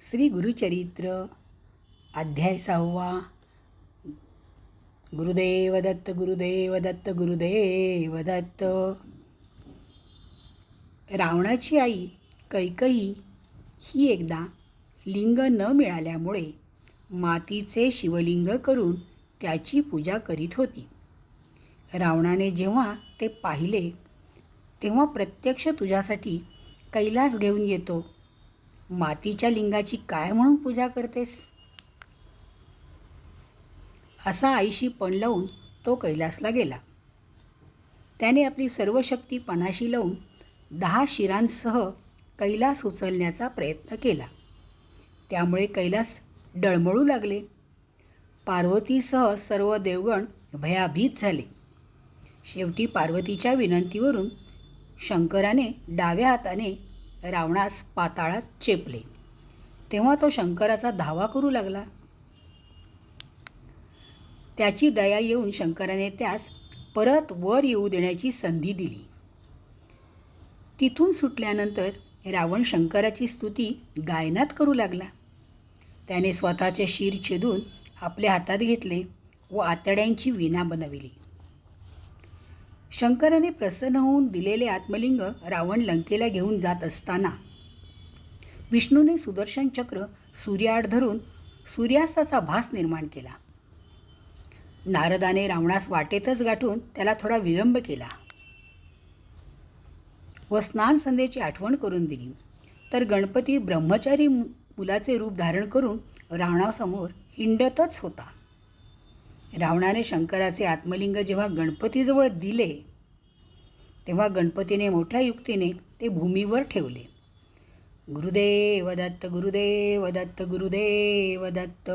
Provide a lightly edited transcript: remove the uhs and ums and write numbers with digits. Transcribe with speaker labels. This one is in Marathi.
Speaker 1: श्री गुरुचरित्र अध्याय 6. गुरुदेव दत्त गुरुदेव दत्त गुरुदेव दत्त. रावणाची आई कैकई ही एकदा लिंग न मिळाल्यामुळे मातीचे शिवलिंग करून त्याची पूजा करीत होती. रावणाने जेव्हा ते पाहिले तेव्हा प्रत्यक्ष तुझ्यासाठी कैलास घेऊन येतो, मातीच्या लिंगाची काय म्हणून पूजा करतेस, असा आईशी पण लावून तो कैलासला गेला. त्याने आपली सर्व शक्ती पणाशी लावून 10 शिरांसह कैलास उचलण्याचा प्रयत्न केला. त्यामुळे कैलास डळमळू लागले. पार्वतीसह सर्व देवगण भयाभीत झाले. शेवटी पार्वतीच्या विनंतीवरून शंकराने डाव्या हाताने रावणास पाताळात चेपले. तेव्हा तो शंकराचा धावा करू लागला. त्याची दया येऊन शंकराने त्यास परत वर येऊ देण्याची संधी दिली. तिथून सुटल्यानंतर रावण शंकराची स्तुती गायनात करू लागला. त्याने स्वतःचे शिर छेदून आपल्या हातात घेतले व आतड्यांची वीणा बनविली. शंकराने प्रसन्न होऊन दिलेले आत्मलिंग रावण लंकेला घेऊन जात असताना विष्णूने सुदर्शन चक्र सूर्याआड धरून सूर्यास्ताचा भास निर्माण केला. नारदाने रावणास वाटेतच गाठून त्याला थोडा विलंब केला व स्नान संध्येची आठवण करून दिली. तर गणपती ब्रह्मचारी मुलाचे रूप धारण करून रावणासमोर हिंडतच होता. रावणाने शंकराचे आत्मलिंग जेव्हा गणपतीजवळ दिले तेव्हा गणपतीने मोठ्या युक्तीने ते भूमीवर ठेवले. गुरुदेव दत्त गुरुदेव दत्त गुरुदेव दत्त.